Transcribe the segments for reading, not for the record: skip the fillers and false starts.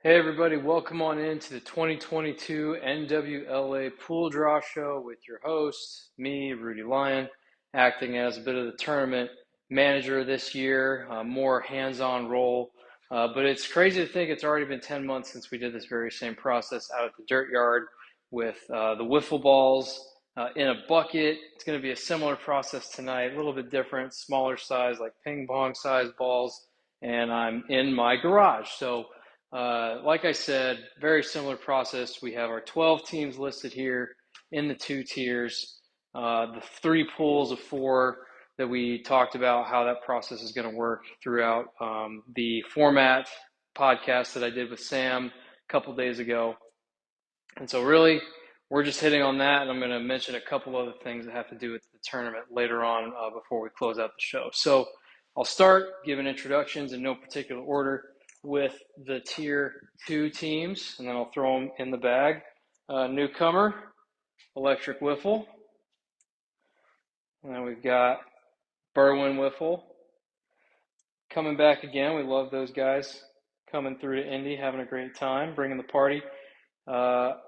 Hey everybody, welcome on into the 2022 NWLA Pool Draw Show with your host, me, Rudy Lyon, acting as a bit of the tournament manager this year, more hands-on role. But it's crazy to think it's already been 10 months since we did this very same process out at the dirt yard with the wiffle balls in a bucket. It's going to be a similar process tonight, a little bit different, smaller size, like ping pong size balls, and I'm in my garage. So like I said, very similar process. We have our 12 teams listed here in the two tiers, the three pools of four that we talked about how that process is going to work throughout the format podcast that I did with Sam a couple days ago. And so really, we're just hitting on that, and I'm going to mention a couple other things that have to do with the tournament later on before we close out the show. So I'll start giving introductions in no particular order with the Tier 2 teams, and then I'll throw them in the bag. Newcomer, Electric Wiffle. And then we've got Berwyn Wiffle. Coming back again, we love those guys coming through to Indy, having a great time, bringing the party.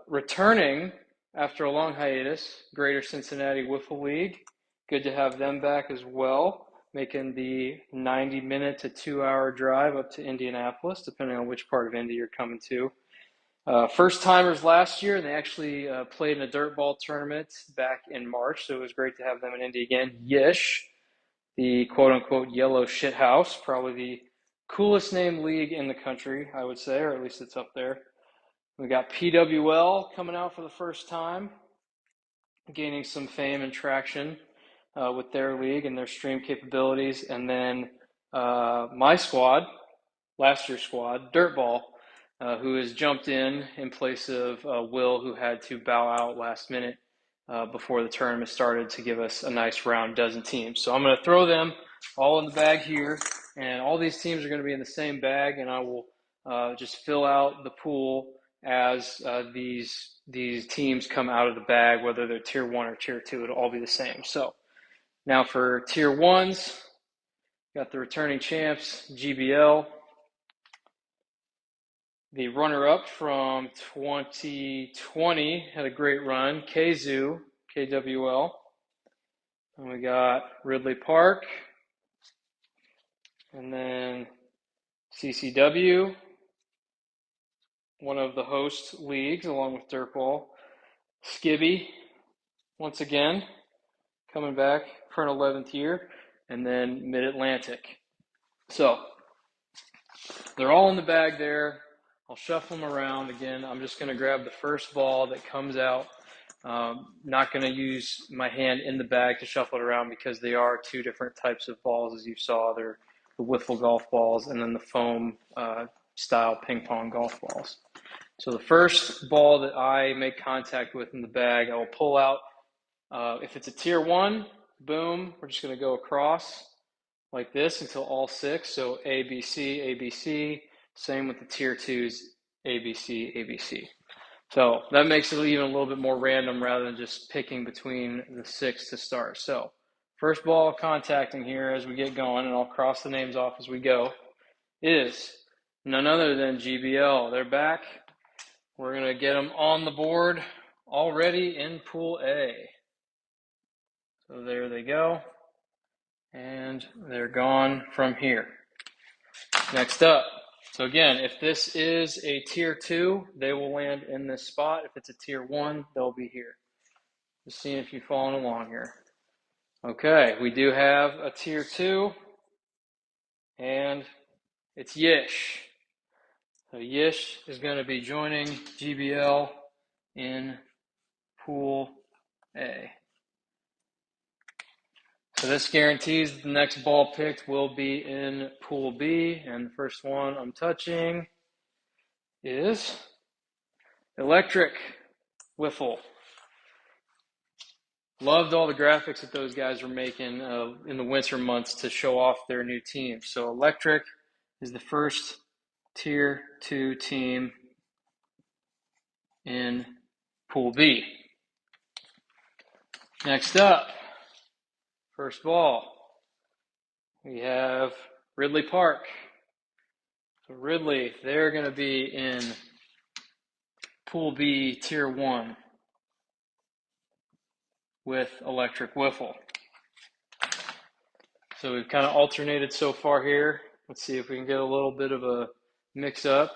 Returning after a long hiatus, Greater Cincinnati Wiffle League. Good to have them back as well, making the 90-minute to 2-hour drive up to Indianapolis, depending on which part of Indy you're coming to. First timers last year, and they actually played in a dirt ball tournament back in March, so it was great to have them in Indy again. Yish, the quote-unquote yellow shit house, probably the coolest named league in the country, I would say, or at least it's up there. We got PWL coming out for the first time, gaining some fame and traction with their league and their stream capabilities. And then my squad, last year's squad, Dirtball, who has jumped in place of Will, who had to bow out last minute before the tournament started to give us a nice round dozen teams. So I'm going to throw them all in the bag here, and all these teams are going to be in the same bag, and I will just fill out the pool as these teams come out of the bag, whether they're tier 1 or tier 2, it'll all be the same. So now for tier 1s, got the returning champs, GBL. The runner-up from 2020 had a great run, KZoo, KWL. And we got Ridley Park, and then CCW, one of the host leagues along with Dirtball. Skibby, once again, coming back for an 11th year, and then Mid-Atlantic. So they're all in the bag there. I'll shuffle them around again. I'm just going to grab the first ball that comes out. Not going to use my hand in the bag to shuffle it around because they are two different types of balls, as you saw. They're the wiffle golf balls and then the foam style ping pong golf balls. So the first ball that I make contact with in the bag, I will pull out. If it's a tier 1, boom, we're just going to go across like this until all 6. So A, B, C, A, B, C. Same with the tier 2s, A, B, C, A, B, C. So that makes it even a little bit more random rather than just picking between the 6 to start. So first ball contacting here as we get going, and I'll cross the names off as we go, is none other than GBL. They're back. We're going to get them on the board already in Pool A. So there they go. And they're gone from here. Next up. So again, if this is a tier 2, they will land in this spot. If it's a tier 1, they'll be here. Just seeing if you're following along here. Okay, we do have a tier 2, and it's Yish. So Yish is going to be joining GBL in Pool A. So this guarantees that the next ball picked will be in Pool B, and the first one I'm touching is Electric Wiffle. Loved all the graphics that those guys were making in the winter months to show off their new team. So Electric is the first tier 2 team in Pool B. Next up, first ball, we have Ridley Park. So Ridley, they're going to be in Pool B, Tier 1 with Electric Wiffle. So we've kind of alternated so far here. Let's see if we can get a little bit of a mix-up.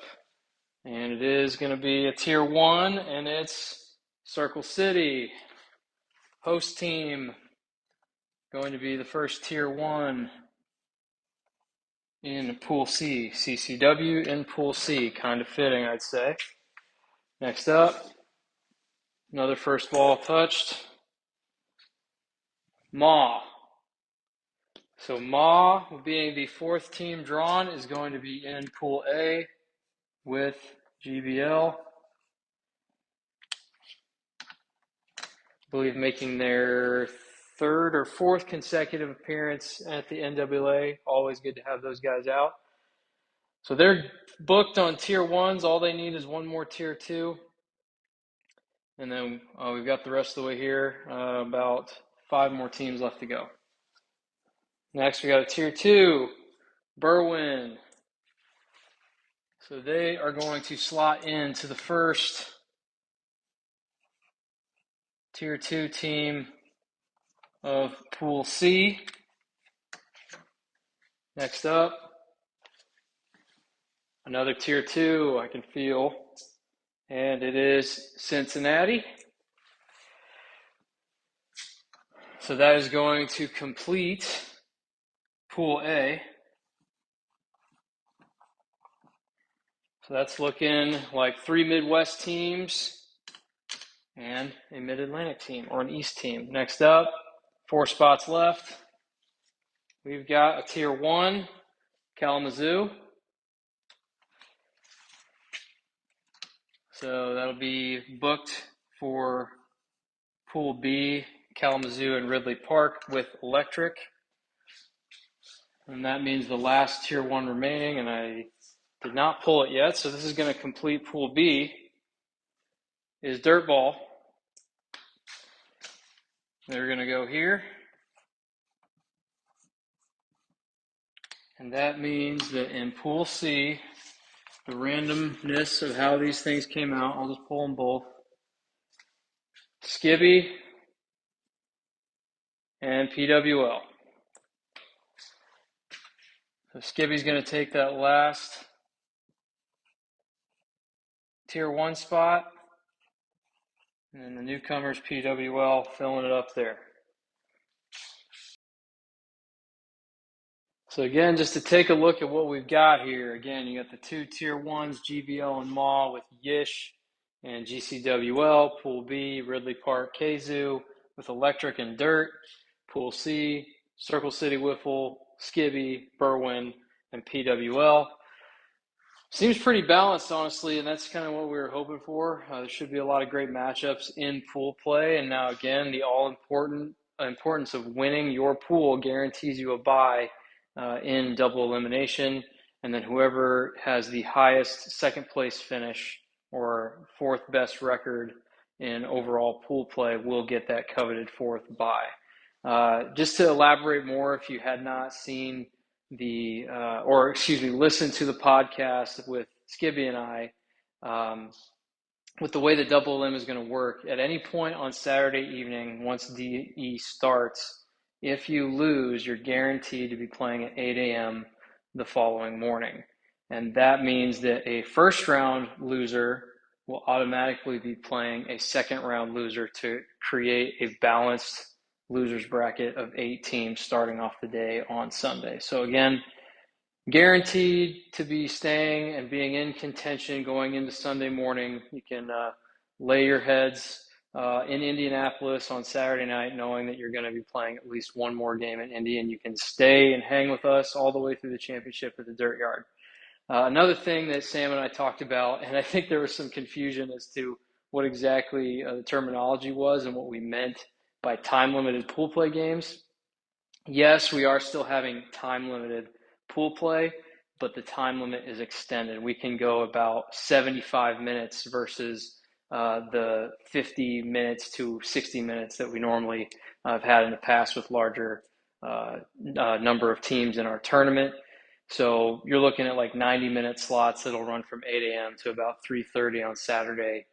And it is going to be a Tier 1, and it's Circle City. Host team going to be the first Tier 1 in Pool C. CCW in Pool C. Kind of fitting, I'd say. Next up, another first ball touched. Ma. So Ma, being the fourth team drawn, is going to be in Pool A with GBL. I believe making their third or fourth consecutive appearance at the NWA. Always good to have those guys out. So they're booked on Tier 1s. All they need is one more Tier 2. And then we've got the rest of the way here. About 5 more teams left to go. Next, we got a Tier 2, Berwyn. So they are going to slot into the first Tier 2 team of Pool C. Next up, another Tier 2 I can feel, and it is Cincinnati. So that is going to complete Pool A. So that's looking like 3 Midwest teams and a Mid-Atlantic team or an East team. Next up, 4 spots left. We've got a Tier 1, Kalamazoo. So that'll be booked for Pool B, Kalamazoo and Ridley Park with Electric. And that means the last Tier 1 remaining, and I did not pull it yet, so this is going to complete Pool B, is Dirtball. They're going to go here. And that means that in Pool C, the randomness of how these things came out, I'll just pull them both. Skibby and PWL. So Skibby's going to take that last Tier 1 spot. And then the newcomers, PWL, filling it up there. So again, just to take a look at what we've got here. Again, you got the 2 Tier 1s, GBL and MAW with Yish and GCWL. Pool B, Ridley Park, Kazoo with Electric and Dirt. Pool C, Circle City Wiffle, Skibby, Berwyn, and PWL. Seems pretty balanced, honestly, and that's kind of what we were hoping for. There should be a lot of great matchups in pool play. And now, again, the importance of winning your pool guarantees you a bye in double elimination. And then whoever has the highest second place finish or 4th best record in overall pool play will get that coveted 4th bye. Just to elaborate more, if you had not seen listen to the podcast with Skibby and I, with the way the double elim is going to work. At any point on Saturday evening, once DE starts, if you lose, you're guaranteed to be playing at 8 a.m. the following morning. And that means that a first round loser will automatically be playing a second round loser to create a balanced losers bracket of 8 teams starting off the day on Sunday. So again, guaranteed to be staying and being in contention going into Sunday morning. You can lay your heads in Indianapolis on Saturday night knowing that you're going to be playing at least one more game in Indy, and you can stay and hang with us all the way through the championship at the Dirt Yard. Another thing that Sam and I talked about, and I think there was some confusion as to what exactly the terminology was and what we meant by time-limited pool play games. Yes, we are still having time-limited pool play, but the time limit is extended. We can go about 75 minutes versus the 50 minutes to 60 minutes that we normally have had in the past with larger number of teams in our tournament. So you're looking at like 90-minute slots that'll run from 8 a.m. to about 3:30 on Saturday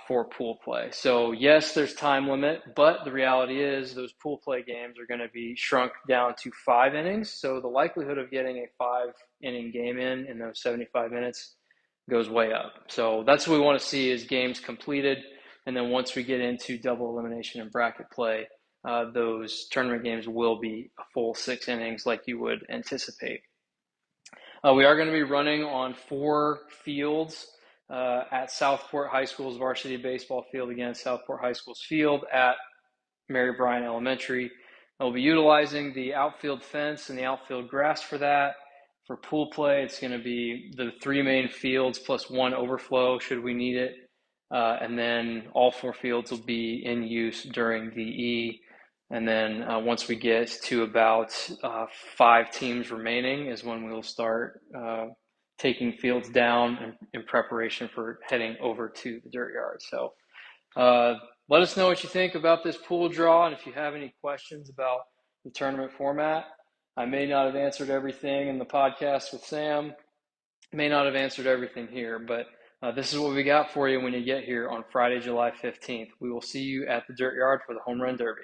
for pool play. So yes, there's time limit, but the reality is those pool play games are going to be shrunk down to 5 innings. So the likelihood of getting a 5 inning game in those 75 minutes goes way up. So that's what we want to see is games completed. And then once we get into double elimination and bracket play, those tournament games will be a full 6 innings like you would anticipate. We are going to be running on 4 fields at Southport High School's varsity baseball field. Again, Southport High School's field at Mary Bryan Elementary. We'll be utilizing the outfield fence and the outfield grass for that. For pool play, it's going to be the 3 main fields plus 1 overflow should we need it. And then all 4 fields will be in use during VE. And then once we get to about 5 teams remaining is when we'll start taking fields down in preparation for heading over to the dirt yard. So let us know what you think about this pool draw, and if you have any questions about the tournament format. I may not have answered everything in the podcast with Sam, may not have answered everything here, but this is what we got for you when you get here on Friday, July 15th. We will see you at the Dirt Yard for the Home Run Derby.